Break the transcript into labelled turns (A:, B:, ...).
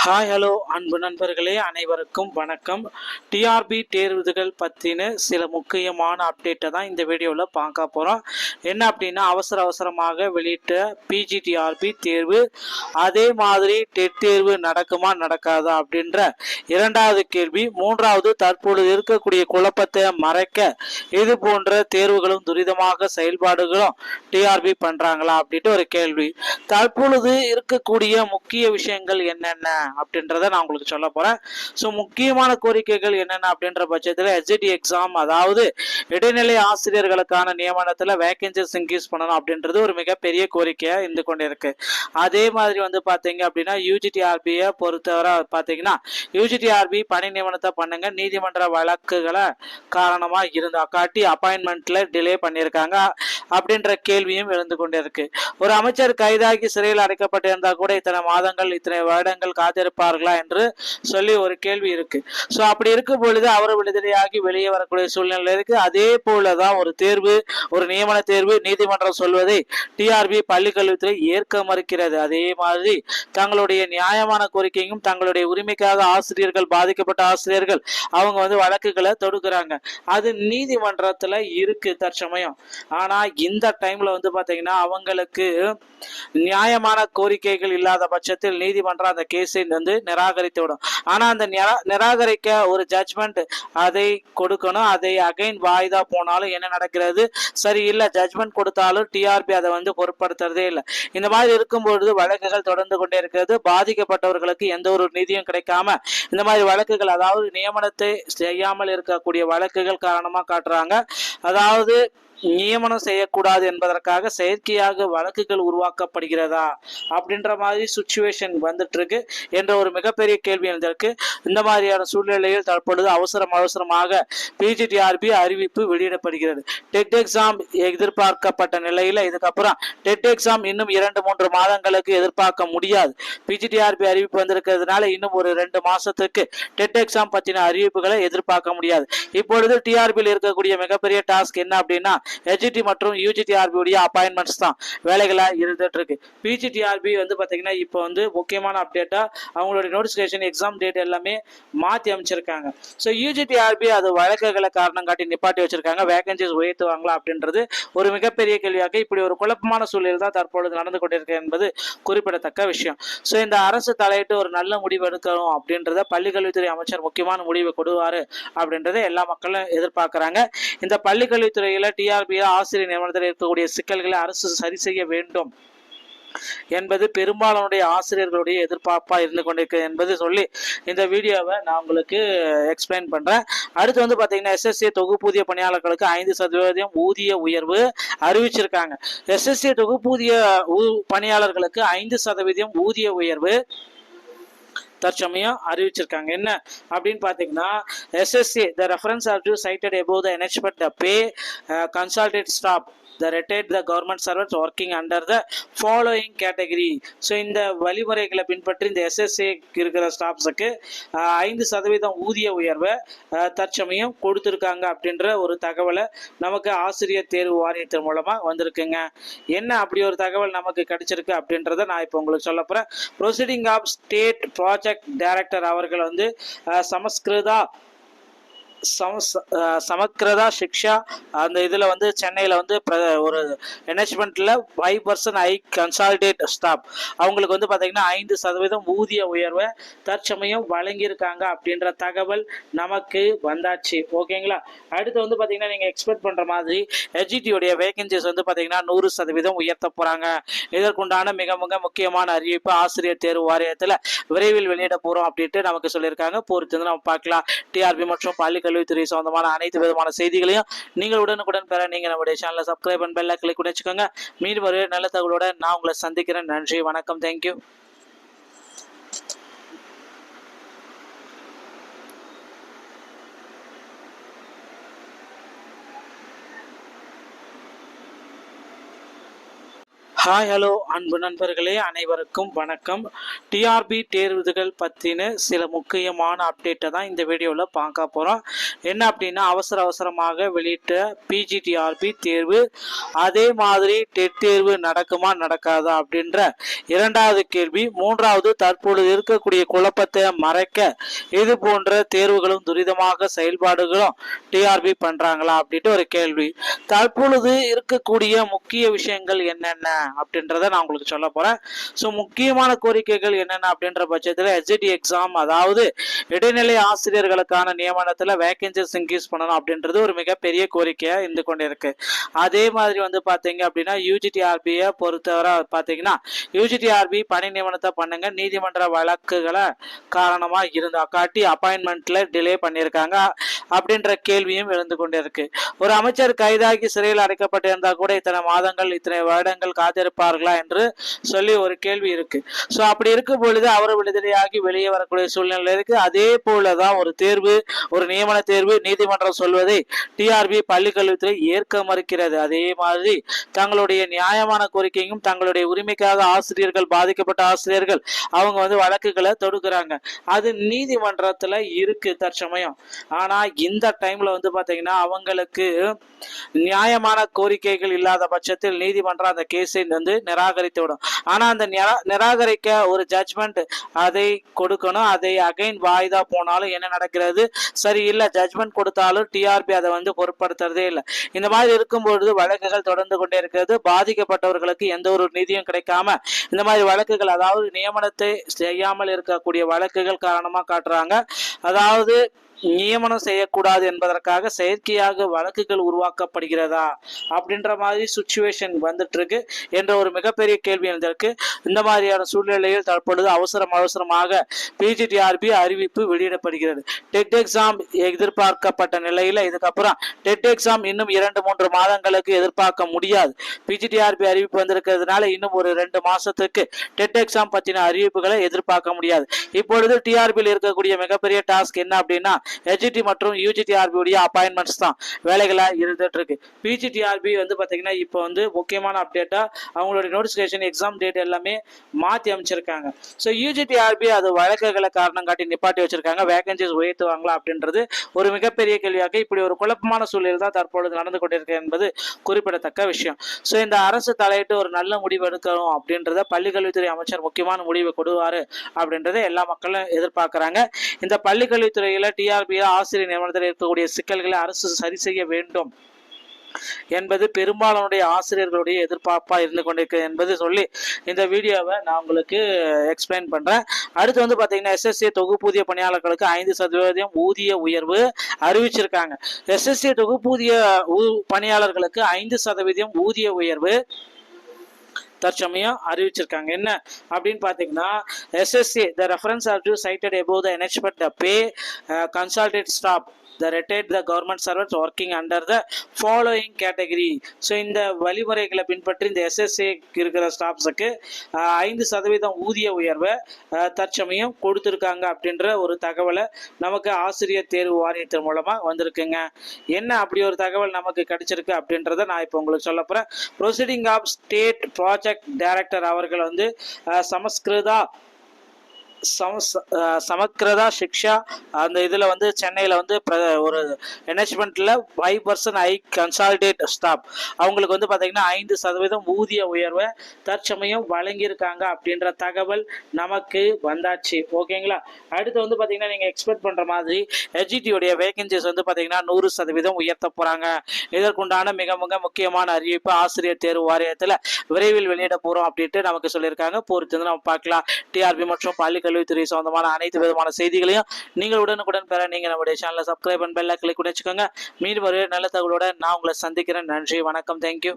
A: Hi hello அன்பு நண்பர்களே, அனைவருக்கும் வணக்கம். டிஆர்பி தேர்வுகள் பற்றின சில முக்கியமான அப்டேட்டை தான் இந்த வீடியோவில் பார்க்க போகிறோம். என்ன அப்படின்னா, அவசரமாக வெளியிட்ட பிஜிடிஆர்பி தேர்வு, அதே மாதிரி டெட் தேர்வு நடக்குமா நடக்காதா அப்படின்ற இரண்டாவது கேள்வி. மூன்றாவது, தற்பொழுது இருக்கக்கூடிய குழப்பத்தை மறைக்க இது போன்ற தேர்வுகளும் துரிதமாக செயல்பாடுகளும் டிஆர்பி பண்ணுறாங்களா அப்படின்ட்டு ஒரு கேள்வி. தற்பொழுது இருக்கக்கூடிய முக்கிய விஷயங்கள் என்னென்ன அப்படின்றத நான் உங்களுக்கு சொல்ல போறேன். ஸோ முக்கியமான கோரிக்கைகள் என்னென்ன அப்படின்ற பட்சத்தில் எஸ்ஜிடி எக்ஸாம், அதாவது இடைநிலை ஆசிரியர்களுக்கான நியமனத்தில் வேகன்சிஸ் இன்க்ரீஸ் பண்ணணும் அப்படின்றது ஒரு மிகப்பெரிய கோரிக்கையா இருந்து கொண்டு இருக்கு. அதே மாதிரி பார்த்தீங்க அப்படின்னா யூஜிடிஆர்பியை பொறுத்தவரை பார்த்தீங்கன்னா, யூஜிடிஆர்பி பணி நியமனத்தை பண்ணுங்க, நீதிமன்ற வழக்குகளை காரணமா இருந்தா காட்டி அப்பாயின்மெண்ட்ல டிலே பண்ணியிருக்காங்க அப்படின்ற கேள்வியும் எழுந்து கொண்டு இருக்கு. ஒரு அமைச்சர் கைதாகி சிறையில் அடைக்கப்பட்டிருந்தா கூட இத்தனை மாதங்கள் இத்தனை வருடங்கள் காத்திருப்பார்களா என்று சொல்லி ஒரு கேள்வி இருக்கு. ஸோ அப்படி இருக்கும் பொழுது அவர் விடுதலையாகி வெளியே வரக்கூடிய சூழ்நிலை இருக்கு. அதே போலதான் ஒரு தேர்வு, ஒரு நியமன தேர்வு நீதிமன்றம் சொல்வதை டிஆர்பி பள்ளிக்கல்வித்துறை ஏற்க மறுக்கிறது. அதே மாதிரி தங்களுடைய நியாயமான கோரிக்கையும் தங்களுடைய உரிமைக்காக ஆசிரியர்கள், பாதிக்கப்பட்ட ஆசிரியர்கள் அவங்க வழக்குகளை தொடுக்கிறாங்க. அது நீதிமன்றத்துல இருக்கு தற்சமயம். ஆனா இந்த டைம்ல பாத்தீங்கன்னா அவங்களுக்கு நியாயமான கோரிக்கைகள் இல்லாத பட்சத்தில் நீதிமன்றம் அந்த கேஸை நிராகரித்து விடும். ஆனா அந்த நிராகரிக்க ஒரு ஜட்ஜ்மெண்ட் அதை கொடுக்கணும். அதை அகைன் வாய்தா போனாலும் என்ன நடக்கிறது, சரி இல்ல ஜட்ஜ்மெண்ட் கொடுத்தாலும் டிஆர்பி அதை பொருட்படுத்துறதே இல்லை. இந்த மாதிரி இருக்கும்பொழுது வழக்குகள் தொடர்ந்து கொண்டே இருக்கிறது. பாதிக்கப்பட்டவர்களுக்கு எந்த ஒரு நீதியும் கிடைக்காம இந்த மாதிரி வழக்குகள், அதாவது நியமனத்தை செய்யாமல் இருக்கக்கூடிய வழக்குகள் காரணமா காட்டுறாங்க. அதாவது நியமனம் செய்யக்கூடாது என்பதற்காக செயற்கையாக வழக்குகள் உருவாக்கப்படுகிறதா அப்படின்ற மாதிரி சுச்சுவேஷன் வந்துட்டு இருக்கு என்ற ஒரு மிகப்பெரிய கேள்வி இருந்திருக்கு. இந்த மாதிரியான சூழ்நிலையில் தற்பொழுது அவசரமாக பிஜிடிஆர்பி அறிவிப்பு வெளியிடப்படுகிறது. டெட் எக்ஸாம் எதிர்பார்க்கப்பட்ட நிலையில இதுக்கப்புறம் டெட் எக்ஸாம் இன்னும் 2-3 மாதங்களுக்கு எதிர்பார்க்க முடியாது. பிஜிடிஆர்பி அறிவிப்பு வந்திருக்கிறதுனால இன்னும் ஒரு 2 மாசத்துக்கு டெட் எக்ஸாம் பற்றின அறிவிப்புகளை எதிர்பார்க்க முடியாது. இப்பொழுது டிஆர்பியில் இருக்கக்கூடிய மிகப்பெரிய டாஸ்க் என்ன அப்படின்னா, எஸ்ஜிடி மற்றும் யூஜிடிஆர்பி உடைய அப்பாயின்மெண்ட்ஸ் தான் வேலைகளா இருந்துட்டு இருக்கு. பிஜிடிஆர்பி பாத்தீங்கன்னா இப்போ முக்கியமான அப்டேட்டா அவங்களுடைய நோட்டிபிகேஷன், எக்ஸாம் டேட் எல்லாமே மாத்தி அமைச்சிருக்காங்க. ஸோ யூஜிடிஆர்பி அது வழக்குகளை காரணம் காட்டி நிப்பாட்டி வச்சிருக்காங்க. வேகன்சிஸ் உயர்த்துவாங்களா அப்படின்றது ஒரு மிகப்பெரிய கேள்வியாக இப்படி ஒரு குழப்பமான சூழலில் தான் தற்பொழுது நடந்து கொண்டிருக்கு என்பது குறிப்பிடத்தக்க விஷயம். ஸோ இந்த அரசு தலையிட்டு ஒரு நல்ல முடிவு எடுக்கணும் அப்படின்றத பள்ளிக்கல்வித்துறை அமைச்சர் முக்கியமான முடிவு கொடுவாரு அப்படின்றத எல்லா மக்களும் எதிர்பார்க்கிறாங்க. இந்த பள்ளிக்கல்வித்துறையில டிஆர்பி ஆசிரியர் நியமனத்தில் இருக்கக்கூடிய சிக்கல்களை அரசு சரி செய்ய வேண்டும் என்பது பெரும்பாலானுடைய ஆசிரியர்களுடைய எதிர்பார்ப்பா இருந்து கொண்டிருக்கிறது என்பது சொல்லி இந்த வீடியோவை நான் உங்களுக்கு எக்ஸ்பிளைன் பண்றேன். அடுத்து பாத்தீங்கன்னா எஸ்எஸ்சி தொகுப்பூதிய பணியாளர்களுக்கு 5% ஊதிய உயர்வு அறிவிச்சிருக்காங்க. எஸ்எஸ்சி தொகுப்பூதிய பணியாளர்களுக்கு 5% ஊதிய உயர்வு தற்சமயம் அறிவிச்சிருக்காங்க. என்ன அப்படின்னு பாத்தீங்கன்னா, SSC the reference are to cited above the enactment the pay consultant staff the retired the government servants working under the following category. So இந்த வழிமுறைகளை பின்பற்றி இந்த எஸ்எஸ்சி இருக்கிற ஸ்டாஃப்ஸுக்கு 5% ஊதிய உயர்வை தற்சமயம் கொடுத்துருக்காங்க அப்படின்ற ஒரு தகவலை நமக்கு ஆசிரியர் தேர்வு வாரியத்தின் மூலமா வந்திருக்குங்க. என்ன அப்படி ஒரு தகவல் நமக்கு கிடைச்சிருக்கு அப்படின்றத நான் இப்போ உங்களுக்கு சொல்ல போறேன். Proceeding of state project director அவர்கள் சமஸ்கிருதா சிக்ஷா அந்த இதுல சென்னையில ஒரு மேனேஜ்மெண்ட்ல 5% ஐ கன்சால்டேட் ஸ்டாப் அவங்களுக்கு பாத்தீங்கன்னா 5% ஊதிய உயர்வை தற்சமயம் வழங்கியிருக்காங்க அப்படின்ற தகவல் நமக்கு வந்தாச்சு. ஓகேங்களா. அடுத்து பாத்தீங்கன்னா நீங்க எக்ஸ்பெக்ட் பண்ற மாதிரி எஸ்ஜிடியோடைய வேகன்சிஸ் பாத்தீங்கன்னா 100% உயர்த்த போறாங்க. இதற்குண்டான மிக மிக முக்கியமான அறிவிப்பு ஆசிரியர் தேர்வு வாரியத்துல விரைவில் வெளியிட போறோம் அப்படின்ட்டு நமக்கு சொல்லியிருக்காங்க. பொறுத்து நம்ம பார்க்கலாம். டிஆர்பி மற்றும் பள்ளிக்கல்வித்துறை சொந்தமான அனைத்து விதமான செய்திகளையும் நீங்கள் உடனுக்குடன் பெற நீங்க நம்முடைய சேனலை சப்ஸ்கிரைப் பண்ணி பெல் கிளிக் பண்ணி வச்சுக்கோங்க. மீண்டும் ஒரு நல்ல தகவலோட நான் உங்களை சந்திக்கிறேன். நன்றி, வணக்கம், தேங்க்யூ. ஹாய் ஹலோ அன்பு நண்பர்களே, அனைவருக்கும் வணக்கம். டிஆர்பி தேர்வுகள் பற்றின சில முக்கியமான அப்டேட்டை தான் இந்த வீடியோவில் பார்க்க போகிறோம். என்ன அப்படின்னா, அவசரமாக வெளியிட்ட பிஜிடிஆர்பி தேர்வு, அதே மாதிரி டெட் தேர்வு நடக்குமா நடக்காதா அப்படின்ற இரண்டாவது கேள்வி. மூன்றாவது, தற்பொழுது இருக்கக்கூடிய குழப்பத்தை மறைக்க இது போன்ற தேர்வுகளும் துரிதமாக செயல்பாடுகளும் டிஆர்பி பண்ணுறாங்களா அப்படின்ட்டு ஒரு கேள்வி. தற்பொழுது இருக்கக்கூடிய முக்கிய விஷயங்கள் என்னென்ன அப்படின்றத நான் உங்களுக்கு சொல்ல போறேன். ஸோ முக்கியமான கோரிக்கைகள் என்னென்ன அப்படின்ற பட்சத்தில் எஸ்ஜிடி எக்ஸாம், அதாவது இடைநிலை ஆசிரியர்களுக்கான நியமனத்தில் வேகன்சிஸ் இன்க்ரீஸ் பண்ணணும் அப்படின்றது ஒரு மிகப்பெரிய கோரிக்கையா இருந்து கொண்டு இருக்கு. அதே மாதிரி பார்த்தீங்க அப்படின்னா யூஜிடிஆர்பியை பொறுத்தவரை பார்த்தீங்கன்னா, யூஜிடிஆர்பி பணி நியமனத்தை பண்ணுங்க, நீதிமன்ற வழக்குகளை காரணமா இருந்தா காட்டி அப்பாயின்மெண்ட்ல டிலே பண்ணியிருக்காங்க அப்படின்ற கேள்வியும் எழுந்து கொண்டு இருக்கு. ஒரு அமைச்சர் கைதாகி சிறையில் அடைக்கப்பட்டிருந்தா கூட இத்தனை மாதங்கள் இத்தனை வருடங்கள் காத்திருப்பார்களா என்று சொல்லி ஒரு கேள்வி இருக்கு. ஸோ அப்படி இருக்கும் பொழுது அவர் விடுதலையாகி வெளியே வரக்கூடிய சூழ்நிலை இருக்கு. அதே போலதான் ஒரு தேர்வு, ஒரு நியமன தேர்வு நீதிமன்றம் சொல்வதை டிஆர்பி பள்ளிக்கல்வித்துறை ஏற்க மறுக்கிறது. அதே மாதிரி தங்களுடைய நியாயமான கோரிக்கையும் தங்களுடைய உரிமைக்காக ஆசிரியர்கள், பாதிக்கப்பட்ட ஆசிரியர்கள் அவங்க வழக்குகளை தொடுக்கிறாங்க. அது நீதிமன்றத்துல இருக்கு தற்சமயம். ஆனா இந்த டைம்ல பாத்தீங்கன்னா அவங்களுக்கு நியாயமான கோரிக்கைகள் இல்லாத பட்சத்தில் நீதிமன்றம் அந்த கேஸை நிராகரித்து விடும். ஆனா அந்த நிராகரிக்க ஒரு ஜட்ஜ்மெண்ட் அதை கொடுக்கணும். அதை அகைன் வாய்தா போனாலும் என்ன நடக்கிறது, சரி இல்ல ஜட்ஜ்மெண்ட் கொடுத்தாலும் டிஆர்பி அதை பொருட்படுத்துறதே இல்லை. இந்த மாதிரி இருக்கும்பொழுது வழக்குகள் தொடர்ந்து கொண்டே இருக்கிறது. பாதிக்கப்பட்டவர்களுக்கு எந்த ஒரு நீதியும் கிடைக்காம இந்த மாதிரி வழக்குகள், அதாவது நியமனத்தை செய்யாமல் இருக்கக்கூடிய வழக்குகள் காரணமா காட்டுறாங்க. அதாவது நியமனம் செய்யக்கூடாது என்பதற்காக செயற்கையாக வழக்குகள் உருவாக்கப்படுகிறதா அப்படின்ற மாதிரி சுச்சுவேஷன் வந்துட்டு இருக்கு என்ற ஒரு மிகப்பெரிய கேள்வி இருந்திருக்கு. இந்த மாதிரியான சூழ்நிலையில் தற்பொழுது அவசரமாக பிஜிடிஆர்பி அறிவிப்பு வெளியிடப்படுகிறது. டெட் எக்ஸாம் எதிர்பார்க்கப்பட்ட நிலையில இதுக்கப்புறம் டெட் எக்ஸாம் இன்னும் 2-3 மாதங்களுக்கு எதிர்பார்க்க முடியாது. பிஜிடிஆர்பி அறிவிப்பு வந்திருக்கிறதுனால இன்னும் ஒரு 2 மாசத்துக்கு டெட் எக்ஸாம் பற்றின அறிவிப்புகளை எதிர்பார்க்க முடியாது. இப்பொழுது டிஆர்பியில் இருக்கக்கூடிய மிகப்பெரிய டாஸ்க் என்ன அப்படின்னா, எஸ்ஜிடி மற்றும் யூஜிடிஆர்பி உடைய அப்பாயின்மெண்ட்ஸ் தான் வேலைகளா இருந்துட்டு இருக்கு. பிஜிடிஆர்பி பாத்தீங்கன்னா இப்போ முக்கியமான அப்டேட்டா அவங்களுடைய நோட்டிபிகேஷன், எக்ஸாம் டேட் எல்லாமே மாத்தி அமைச்சிருக்காங்க. ஸோ யூஜிடிஆர்பி அது வழக்குகளை காரணம் காட்டி நிப்பாட்டி வச்சிருக்காங்க. வேகன்சிஸ் உயர்த்துவாங்களா அப்படின்றது ஒரு மிகப்பெரிய கேள்வியாக இப்படி ஒரு குழப்பமான சூழலில் தான் தற்பொழுது நடந்து கொண்டிருக்கு என்பது குறிப்பிடத்தக்க விஷயம். ஸோ இந்த அரசு தலையிட்டு ஒரு நல்ல முடிவு எடுக்கணும் அப்படின்றத பள்ளிக்கல்வித்துறை அமைச்சர் முக்கியமான முடிவு கொடுவாரு அப்படின்றத எல்லா மக்களும் எதிர்பார்க்கிறாங்க. இந்த பள்ளிக்கல்வித்துறையில டிஆர்பி ஆசிரியர் நியமனத்தில் இருக்கக்கூடிய சிக்கல்களை அரசு சரி செய்ய வேண்டும் என்பது பெரும்பாலானுடைய ஆசிரியர்களுடைய எதிர்பார்ப்பா இருந்து கொண்டிருக்கிறது என்பது சொல்லி இந்த வீடியோவை நான் உங்களுக்கு எக்ஸ்பிளைன் பண்றேன். அடுத்து பாத்தீங்கன்னா எஸ்எஸ்சி தொகுப்பூதிய பணியாளர்களுக்கு 5% ஊதிய உயர்வு அறிவிச்சிருக்காங்க. எஸ்எஸ்சி தொகுப்பூதிய பணியாளர்களுக்கு 5% ஊதிய உயர்வு தற்சமயம் அறிவிச்சிருக்காங்க. என்ன அப்படின்னு பாத்தீங்கன்னா, SSC the reference are to cited above the enactment the pay consultant staff the retired the government servants working under the following category. So இந்த வழிமுறைகளை பின்பற்றி இந்த எஸ்எஸ்சி இருக்கிற ஸ்டாஃப்ஸுக்கு 5% ஊதிய உயர்வை தற்சமயம் கொடுத்துருக்காங்க அப்படின்ற ஒரு தகவலை நமக்கு ஆசிரியர் தேர்வு வாரியத்தின் மூலமா வந்திருக்குங்க. என்ன அப்படி ஒரு தகவல் நமக்கு கிடைச்சிருக்கு அப்படின்றத நான் இப்போ உங்களுக்கு சொல்ல போறேன். Proceeding of state project director அவர்கள் சமஸ்கிருதா சிக்ஷா அந்த இதுல சென்னையில ஒரு என்ஹெச்மெண்ட்ல 5% ஐ கன்சால்டேட் ஸ்டாப் அவங்களுக்கு பாத்தீங்கன்னா 5% ஊதிய உயர்வை தற்சமயம் வழங்கியிருக்காங்க அப்படின்ற தகவல் நமக்கு வந்தாச்சு. ஓகேங்களா. அடுத்து பாத்தீங்கன்னா நீங்க எக்ஸ்பெக்ட் பண்ற மாதிரி எஸ்ஜிடியோடைய வேகன்சிஸ் பாத்தீங்கன்னா 100% உயர்த்த போறாங்க. இதற்குண்டான மிக மிக முக்கியமான அறிவிப்பு ஆசிரியர் தேர்வு வாரியத்துல விரைவில் வெளியிட போறோம் அப்படின்ட்டு நமக்கு சொல்லியிருக்காங்க. பொறுத்து நம்ம பார்க்கலாம். டிஆர்பி மற்றும் பள்ளிக்கல்வித்துறை சம்பந்தமான அனைத்து விதமான செய்திகளையும் நீங்கள் உடனுக்குடன் பெற நீங்க நம்முடைய சேனலை சப்ஸ்கிரைப் பண்ணி பெல் ஐகானை கிளிக் பண்ணி வச்சுக்கோங்க. மீண்டும் ஒரு நல்ல தகவலோட நான் உங்களை சந்திக்கிறேன். நன்றி, வணக்கம், தேங்க்யூ.